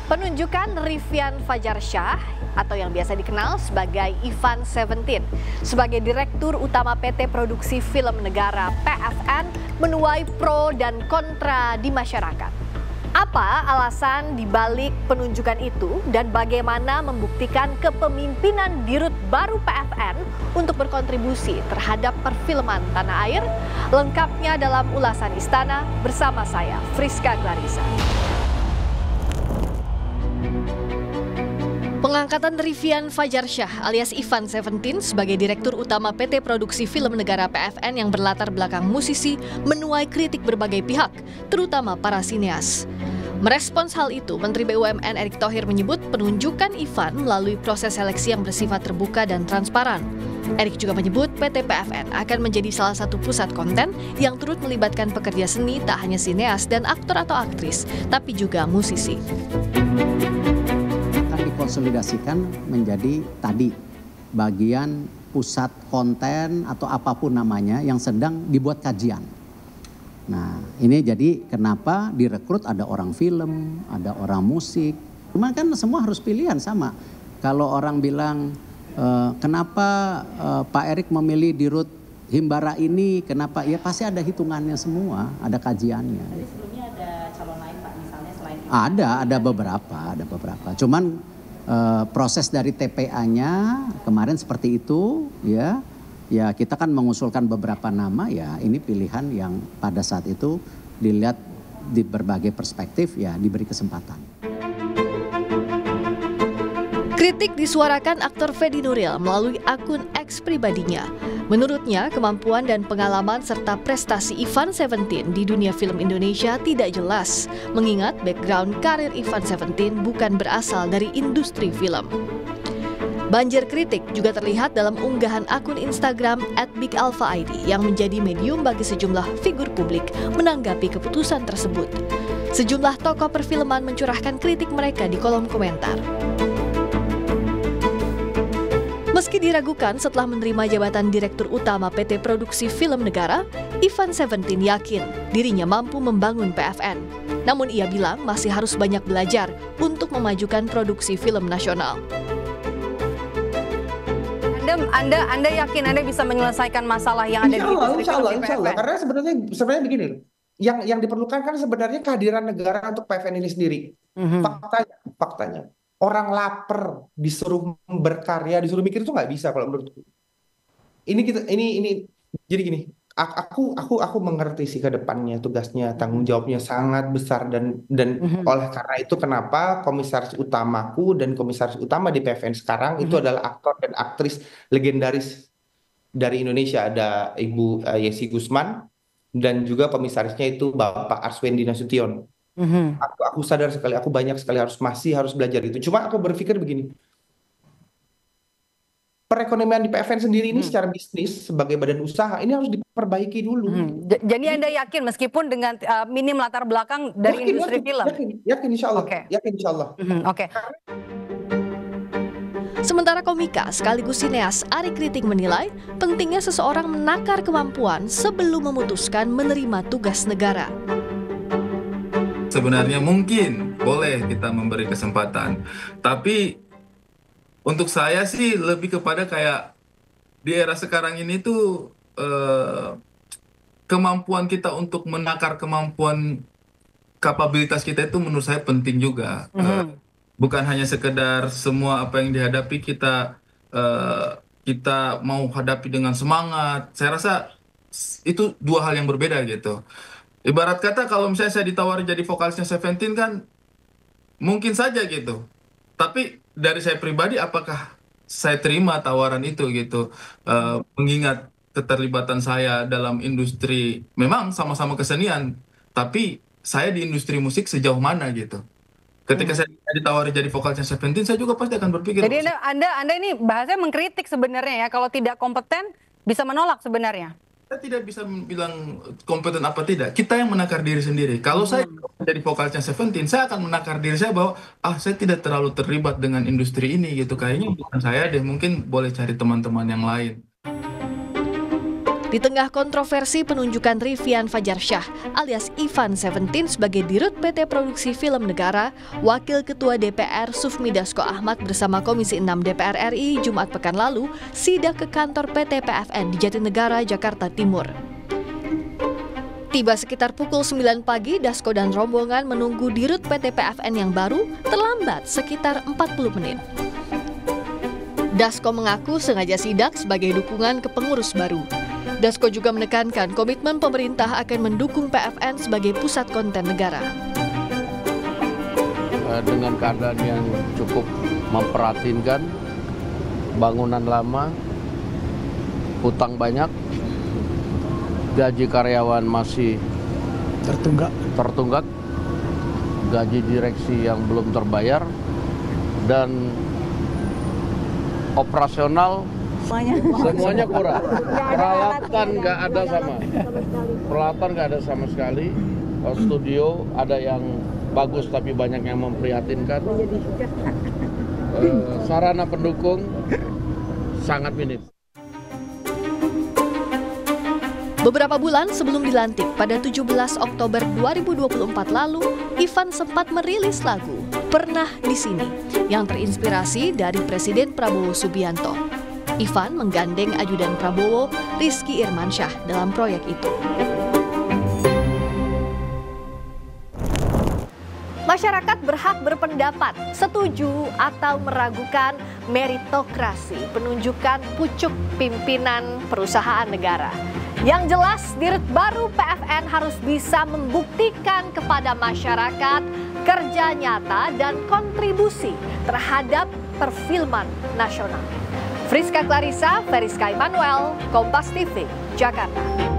Penunjukan Rivian Fajarsyah atau yang biasa dikenal sebagai Ivan Seventeen sebagai Direktur Utama PT Produksi Film Negara PFN menuai pro dan kontra di masyarakat. Apa alasan dibalik penunjukan itu dan bagaimana membuktikan kepemimpinan Dirut baru PFN untuk berkontribusi terhadap perfilman tanah air? Lengkapnya dalam ulasan Istana bersama saya, Friska Clarissa. Pengangkatan Rivian Fajarsyah alias Ivan Seventeen sebagai Direktur Utama PT Produksi Film Negara PFN yang berlatar belakang musisi menuai kritik berbagai pihak, terutama para sineas. Merespons hal itu, Menteri BUMN Erick Thohir menyebut penunjukan Ivan melalui proses seleksi yang bersifat terbuka dan transparan. Erick juga menyebut PT PFN akan menjadi salah satu pusat konten yang turut melibatkan pekerja seni tak hanya sineas dan aktor atau aktris, tapi juga musisi. Konsolidasikan menjadi tadi bagian pusat konten atau apapun namanya yang sedang dibuat kajian. Nah, ini jadi kenapa direkrut ada orang film, ada orang musik. Cuma kan semua harus pilihan sama. Kalau orang bilang kenapa Pak Erick memilih Dirut Himbara ini, kenapa? Ya pasti ada hitungannya semua, ada kajiannya. Jadi sebelumnya ada calon lain Pak, misalnya selain itu? Ada beberapa. Cuman proses dari TPA-nya kemarin seperti itu ya kita kan mengusulkan beberapa nama ya, ini pilihan yang pada saat itu dilihat di berbagai perspektif ya diberi kesempatan. Kritik disuarakan aktor Fedi Nuril melalui akun X pribadinya. Menurutnya, kemampuan dan pengalaman serta prestasi Ivan Seventeen di dunia film Indonesia tidak jelas, mengingat background karir Ivan Seventeen bukan berasal dari industri film. Banjir kritik juga terlihat dalam unggahan akun Instagram @bigalfaid yang menjadi medium bagi sejumlah figur publik menanggapi keputusan tersebut. Sejumlah tokoh perfilman mencurahkan kritik mereka di kolom komentar. Meski diragukan setelah menerima jabatan Direktur Utama PT Produksi Film Negara, Ivan Seventeen yakin dirinya mampu membangun PFN. Namun ia bilang masih harus banyak belajar untuk memajukan produksi film nasional. Anda yakin Anda bisa menyelesaikan masalah yang ada di Insya Allah. Karena sebenarnya begini loh. Yang diperlukan kan sebenarnya kehadiran negara untuk PFN ini sendiri. Faktanya. Orang lapar disuruh berkarya, disuruh mikir itu nggak bisa kalau menurutku. Ini jadi gini. Aku mengerti sih ke depannya tugasnya, tanggung jawabnya sangat besar dan oleh karena itu kenapa komisaris utamaku dan komisaris utama di PFN sekarang itu adalah aktor dan aktris legendaris dari Indonesia. Ada Ibu Yesi Gusman dan juga komisarisnya itu Bapak Arswendi Nasution. Aku sadar sekali, aku banyak sekali masih harus belajar itu. Cuma aku berpikir begini, perekonomian di PFN sendiri ini secara bisnis sebagai badan usaha ini harus diperbaiki dulu. Jadi Anda yakin meskipun dengan minim latar belakang dari industri film? Yakin insya Allah. Okay. Yakin insya Allah. Oke. Sementara komika sekaligus sineas Ari Kriting menilai pentingnya seseorang menakar kemampuan sebelum memutuskan menerima tugas negara. Sebenarnya mungkin boleh kita memberi kesempatan, tapi untuk saya sih lebih kepada kayak di era sekarang ini tuh kemampuan kita untuk menakar kemampuan kapabilitas kita itu menurut saya penting juga. Bukan hanya sekedar semua apa yang dihadapi kita mau hadapi dengan semangat. Saya rasa itu dua hal yang berbeda gitu. Ibarat kata kalau misalnya saya ditawari jadi vokalisnya Seventeen kan mungkin saja gitu. Tapi dari saya pribadi apakah saya terima tawaran itu gitu. Mengingat keterlibatan saya dalam industri memang sama-sama kesenian. Tapi saya di industri musik sejauh mana gitu. Ketika saya ditawari jadi vokalisnya Seventeen saya juga pasti akan berpikir. Jadi Anda ini bahasanya mengkritik sebenarnya ya. Kalau tidak kompeten bisa menolak sebenarnya. Kita tidak bisa bilang kompeten apa tidak. Kita yang menakar diri sendiri. Kalau saya jadi vokalisnya Seventeen, saya akan menakar diri saya bahwa saya tidak terlalu terlibat dengan industri ini gitu. Kayaknya bukan saya deh, mungkin boleh cari teman-teman yang lain. Di tengah kontroversi penunjukan Rivian Fajarsyah alias Ivan 17 sebagai Dirut PT Produksi Film Negara, Wakil Ketua DPR Sufmi Dasko Ahmad bersama Komisi 6 DPR RI Jumat pekan lalu sidak ke kantor PT PFN di Jatinegara, Jakarta Timur. Tiba sekitar pukul 9 pagi, Dasko dan rombongan menunggu Dirut PT PFN yang baru terlambat sekitar 40 menit. Dasko mengaku sengaja sidak sebagai dukungan ke pengurus baru. Dasko juga menekankan komitmen pemerintah akan mendukung PFN sebagai pusat konten negara. Dengan keadaan yang cukup memprihatinkan, bangunan lama, hutang banyak, gaji karyawan masih tertunggak, gaji direksi yang belum terbayar, dan operasional semuanya kurang. Peralatan nggak ada sama sekali. Studio ada yang bagus tapi banyak yang memprihatinkan. Sarana pendukung sangat minim. Beberapa bulan sebelum dilantik pada 17 Oktober 2024 lalu, Ivan sempat merilis lagu Pernah di Sini yang terinspirasi dari Presiden Prabowo Subianto. Ivan menggandeng ajudan Prabowo, Rizky Irmansyah, dalam proyek itu. Masyarakat berhak berpendapat, setuju atau meragukan meritokrasi penunjukan pucuk pimpinan perusahaan negara. Yang jelas, Dirut baru PFN harus bisa membuktikan kepada masyarakat kerja nyata dan kontribusi terhadap perfilman nasional. Friska Clarissa, Veriska Immanuel, Kompas TV, Jakarta.